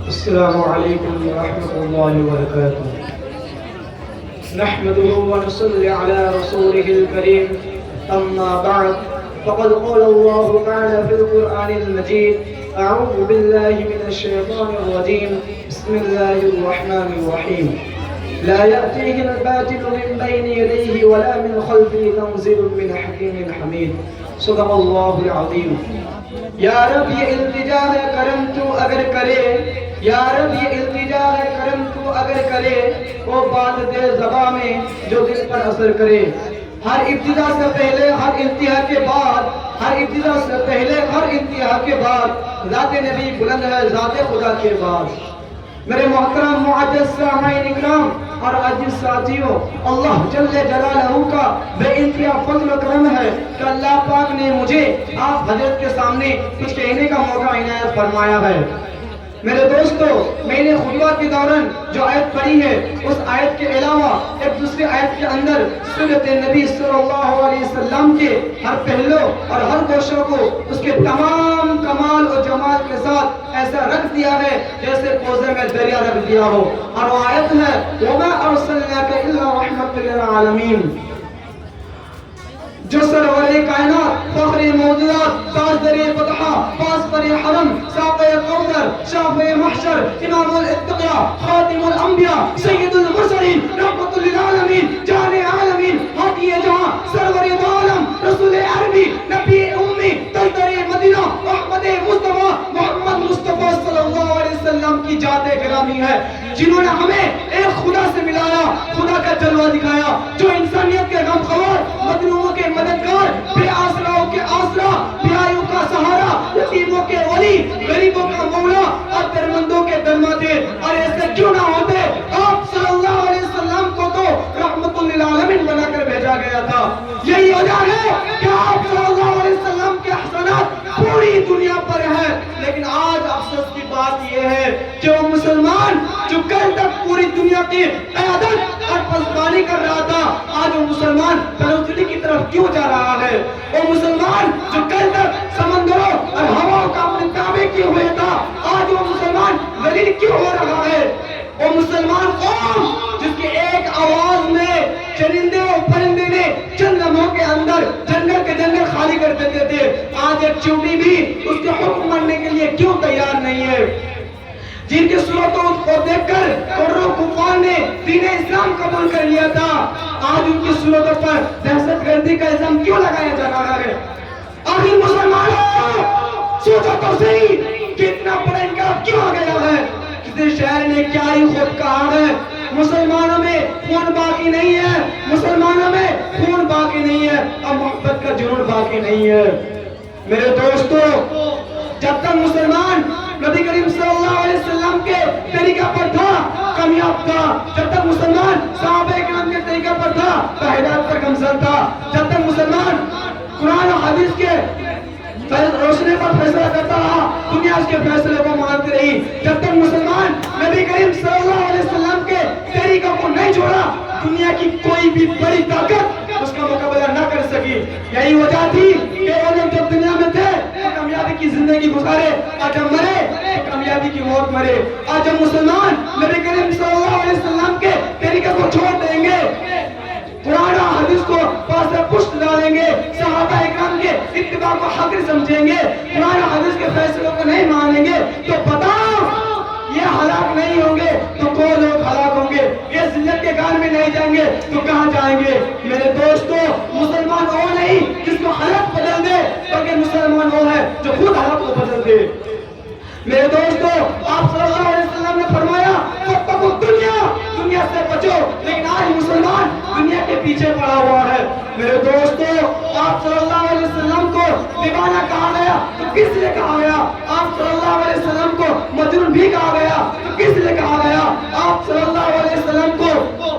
السلام عليكم ورحمة الله وبركاته. نحمده ونصلي على رسوله الكريم. أما بعد، فقد قال الله تعالى في القرآن المجيد: أعوذ بالله من الشيطان الرجيم. بسم الله الرحمن الرحيم. لا يأتيه الباطل من بين يديه ولا من خلفه تنزيل من حكيم حميد. صدق الله العظيم. یا رب یہ التجا ہے کرم تو اگر کرے، یا رب یہ التجا ہے کرم تو اگر کرے، وہ بات دے زباں میں جو دل پر اثر کرے. ہر ابتدا سے پہلے ہر انتہا کے بعد، ہر ابتدا سے پہلے ہر انتہا کے بعد ذات نبی بلند ہے ذات خدا کے بعد. میرے محترم معزز سامعین اکرام اور عزیز ساتھیوں، اللہ جل جلالہ کا بے انتہا فضل و کرم ہے کہ اللہ پاک نے مجھے آپ حضرت کے سامنے کچھ کہنے کا موقع عنایت فرمایا ہے. میرے دوستو، میں نے خطبہ کے دوران جو آیت پڑھی ہے اس آیت کے علاوہ ایک دوسری آیت کے اندر سنت نبی صلی اللہ علیہ وسلم کے ہر پہلو اور ہر گوشوں کو اس کے تمام کمال اور جمال کے ساتھ ایسا رکھ دیا ہے جیسے کوزے میں دریا رکھ دیا ہو. اور وہ آیت ہے وَمَا أَرْسَلْنَاكَ إِلَّا رَحْمَةً لِلْعَالَمِينَ، جو سرور کائنات، فخر موجودات، تاجدر فتحہ، پاسدار حرم، ساقِ کوثر، شافع محشر، امام الاتقیاء، خاتم الانبیاء، سید المرسلین، رحمت للعالمین، جان عالمین، ہادی جہاں، سرور عالم، رسول عربی، نبی امی، تاجدر مدینہ، احمد مصطفیٰ، محمد مصطفیٰ صلی اللہ علیہ وسلم کی ذات گرامی ہے، جنہوں نے ہمیں ایک خدا سے ملایا، خدا کا جلوہ دکھایا، جو انسانیت کے غمخوار، مظلوموں کے مددگار، بے آسراؤں کے آسرا، بیائیوں کا سہارا، یتیموں کے ولی، غریبوں کا مولا اور درمندوں کے درما تھے. اور ایسے کیوں نہ ہوتے، آپ صلی اللہ علیہ وسلم کو تو رحمت للعالمین بنا کر بھیجا گیا تھا. یہی وجہ ہے کہ آپ صلی اللہ علیہ وسلم کے احسانات پوری دنیا پر ہیں. لیکن آج افسوس کی بات یہ ہے کہ وہ مسلمان جو کل تک پوری دنیا کی قیادت اور پسمانی کر رہا تھا، آج وہ مسلمان بلوچی کی طرف کیوں جا رہا ہے؟ وہ مسلمان جو کل تک سمندروں اور ہواؤں کا اپنے تابع کیے ہوئے تھا، آج وہ مسلمان ذلیل کیوں ہو رہا ہے؟ وہ مسلمان قوم جس کی ایک آواز میں چرندے اور پرندے نے چند لمحوں کے اندر جنگل کے جنگل خالی کر دیتے تھے، آج ایک چونٹی بھی اس کے حکم ماننے کے لیے کیوں تیار نہیں ہے؟ جن کی صورتوں کو دیکھ کر کروڑوں کفار نے دین اسلام قبول کر لیا تھا، آج ان کی صورتوں پر دہشت گردی کا الزام کیوں لگایا جا رہا ہے؟ آخر مسلمانوں سوچو تو صحیح کہ اتنا بڑا انقلاب کیوں آ گیا ہے؟ کسی شہر نے کیا ہی خود کہا ہے مسلمانوں میں خون باقی نہیں ہے، مسلمانوں میں خون باقی نہیں ہے اور محبت کا جنون باقی نہیں ہے. میرے دوستو، جب تک مسلمان نبی کریم صلی اللہ علیہ وسلم کے طریقہ پر تھا کامیاب تھا، جب تک مسلمان صحابہ کرام کے طریقہ پر تھا تو ہدایت پر گامزن تھا، جب تک مسلمان قرآن و حدیث کے روشنی پر فیصلہ کرتا رہا دنیا اس کے فیصلے کو مانتی رہی. جب تک مسلمان نبی کریم صلی اللہ علیہ وسلم کے طریقہ کو نہیں چھوڑا دنیا کی کوئی بھی بڑی طاقت اس کا مقابلہ نہ کر سکی. یہی وجہ تھی کہ وہ لوگ جب دنیا میں تھے تو کامیابی کی زندگی گزارے اور جب مرے تو کامیابی کی موت مرے. اور جب مسلمان نبی کریم صلی اللہ علیہ وسلم کے طریقے کو چھوڑ دیں گے، قرآن و حدیث کو پاس پشت ڈالیں گے، صحابہ اکرام کے اتباع کو حقیر سمجھیں گے، قرآن و حدیث کے فیصلوں کو نہیں مانیں گے، تو بتاؤ یہ ہلاک نہیں ہوں گے تو کون لوگ ہلاک ہوں گے؟ یہ ذلت کے گال میں نہیں جائیں گے تو کہاں جائیں گے؟ میرے دوستو، مسلمان وہ نہیں جس کو حالت بدل دے، بلکہ مسلمان وہ ہے جو خود حالت کو بدل دے. میرے دوستو، آپ صلی اللہ علیہ وسلم نے فرمایا فتقوا الدنیا، دنیا سے بچو، لیکن آج مسلمان دنیا کے پیچھے پڑا ہوا ہے. میرے دوستو، آپ صلی اللہ علیہ وسلم کو دیوانہ کہا گیا تو کس لیے کہا گیا؟ آپ صلی اللہ علیہ وسلم کو مجنون بھی کہا گیا تو کس لیے کہا گیا؟ آپ صلی اللہ علیہ وسلم کو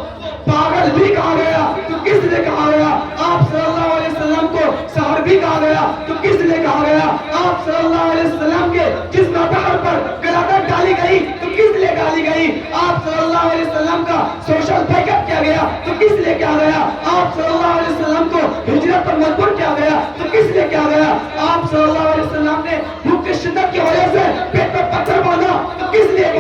پاگل بھی کہا گیا تو کس لیے کہا گیا؟ آپ صلی اللہ علیہ وسلم کو سحر بھی کہا گیا تو کس لیے کہا گیا؟ آپ صلی اللہ علیہ وسلم کے جس ناٹہر پر گلادت ڈالی گئی تو کس لیے ڈالی گئی؟ آپ صلی اللہ علیہ وسلم کا سوشل بیک اپ کیا گیا تو کس لیے کیا گیا؟ آپ صلی اللہ علیہ وسلم کو ہجرت پر مجبور کیا گیا تو کس لیے کیا گیا؟ آپ صلی اللہ علیہ وسلم نے بھوک کی شدت کی وجہ سے پیٹ پر پتھر باندھا تو کس لیے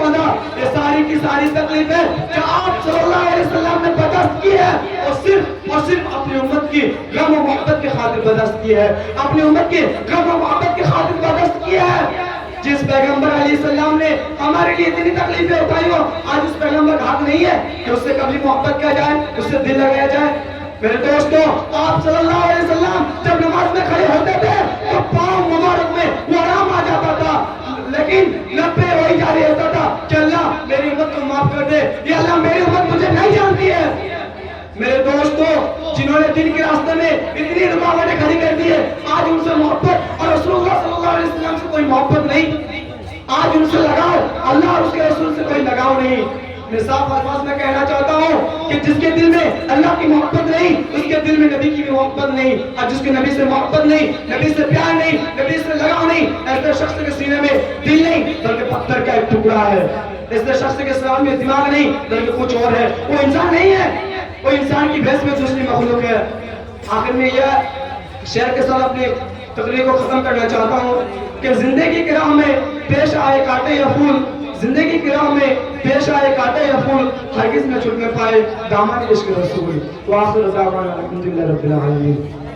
ساری تکلیفیں جو آپ صلی اللہ علیہ وسلم نے برداشت کی ہے وہ صرف اور صرف اپنی امت کی غم و محبت کی خاطر برداشت کی ہے، اپنی امت کی غم و محبت کی خاطر برداشت کی ہے۔ جس پیغمبر علیہ السلام نے ہمارے لیے اتنی تکلیفیں اٹھائی ہو، آج اس پیغمبر کا حق نہیں ہے کہ اس سے کبھی محبت کیا جائے، اس سے دل لگایا جائے؟ میرے دوستوں، آپ صلی اللہ علیہ وسلم جب نماز میں کھڑے ہوتے تھے تو پاؤں مبارک میں وہ آرام آ جاتا تھا، لیکن لبے وہی جاری ہوتا تھا کہ اللہ میری امت کو معاف کر دے، یہ اللہ میری امت مجھے نہیں جانتی ہے۔ میرے دوستوں، جنہوں نے دین کے راستے میں اتنی رکاوٹیں کھڑی کر دی ہے، آج ان سے محبت اور رسول اللہ صلی اللہ علیہ وسلم سے کوئی محبت نہیں، آج ان سے لگاؤ اللہ اور اس کے رسول سے کوئی لگاؤ نہیں۔ میں صاف الفاظ میں کہنا چاہتا ہوں کہ جس کے دل میں اللہ کی محبت نہیں، اس کے دل میں نبی کی بھی محبت نہیں، اور جس کے نبی سے محبت نہیں، نبی سے پیار نہیں، نبی سے لگاؤ نہیں، ایسے شخص کے سینے میں دل نہیں بلکہ پتھر کا ایک ٹکڑا ہے، ایسے شخص کے سامنے میں دماغ نہیں بلکہ کچھ اور ہے، وہ انسان نہیں ہے، وہ انسان کی بحث میں دوسری مخلوق ہے۔ آخر میں یہ شعر کے ساتھ اپنی تقریر کو ختم کرنا چاہتا ہوں کہ زندگی کی راہ میں پیش آئے کانٹے یا پھول، زندگی کی راہ میں پیش آئے کانٹے یا پھول، ہرگز نہ چھوٹنے پائے دامن عشق رسول۔ وآخر دعوانا الحمدللہ رب العالمین۔